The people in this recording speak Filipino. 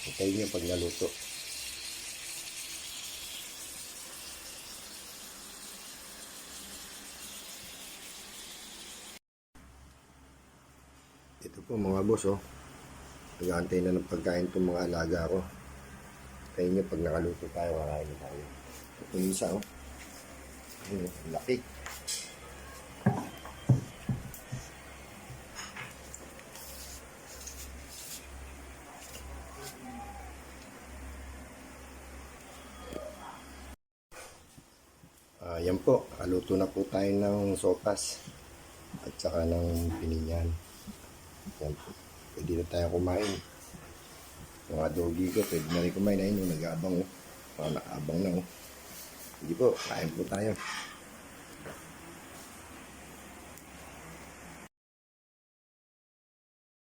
Hintayin nyo pag naluto. Ito po mga boss, oh. Nag-aantay na ng pagkain itong mga alaga ko. Hintayin nyo pag nakaluto tayo, kakain na tayo. Ito yung isa, oh. Ayun, laki. Yan po, kaluto na po tayo ng sopas at saka ng pininyan. Yan po, pwede na tayo kumain. Mga doggy ko, pwede na rin kumain. Ayun, nag-aabang, oh. Nakaabang na, oh. Hindi po, kain po tayo.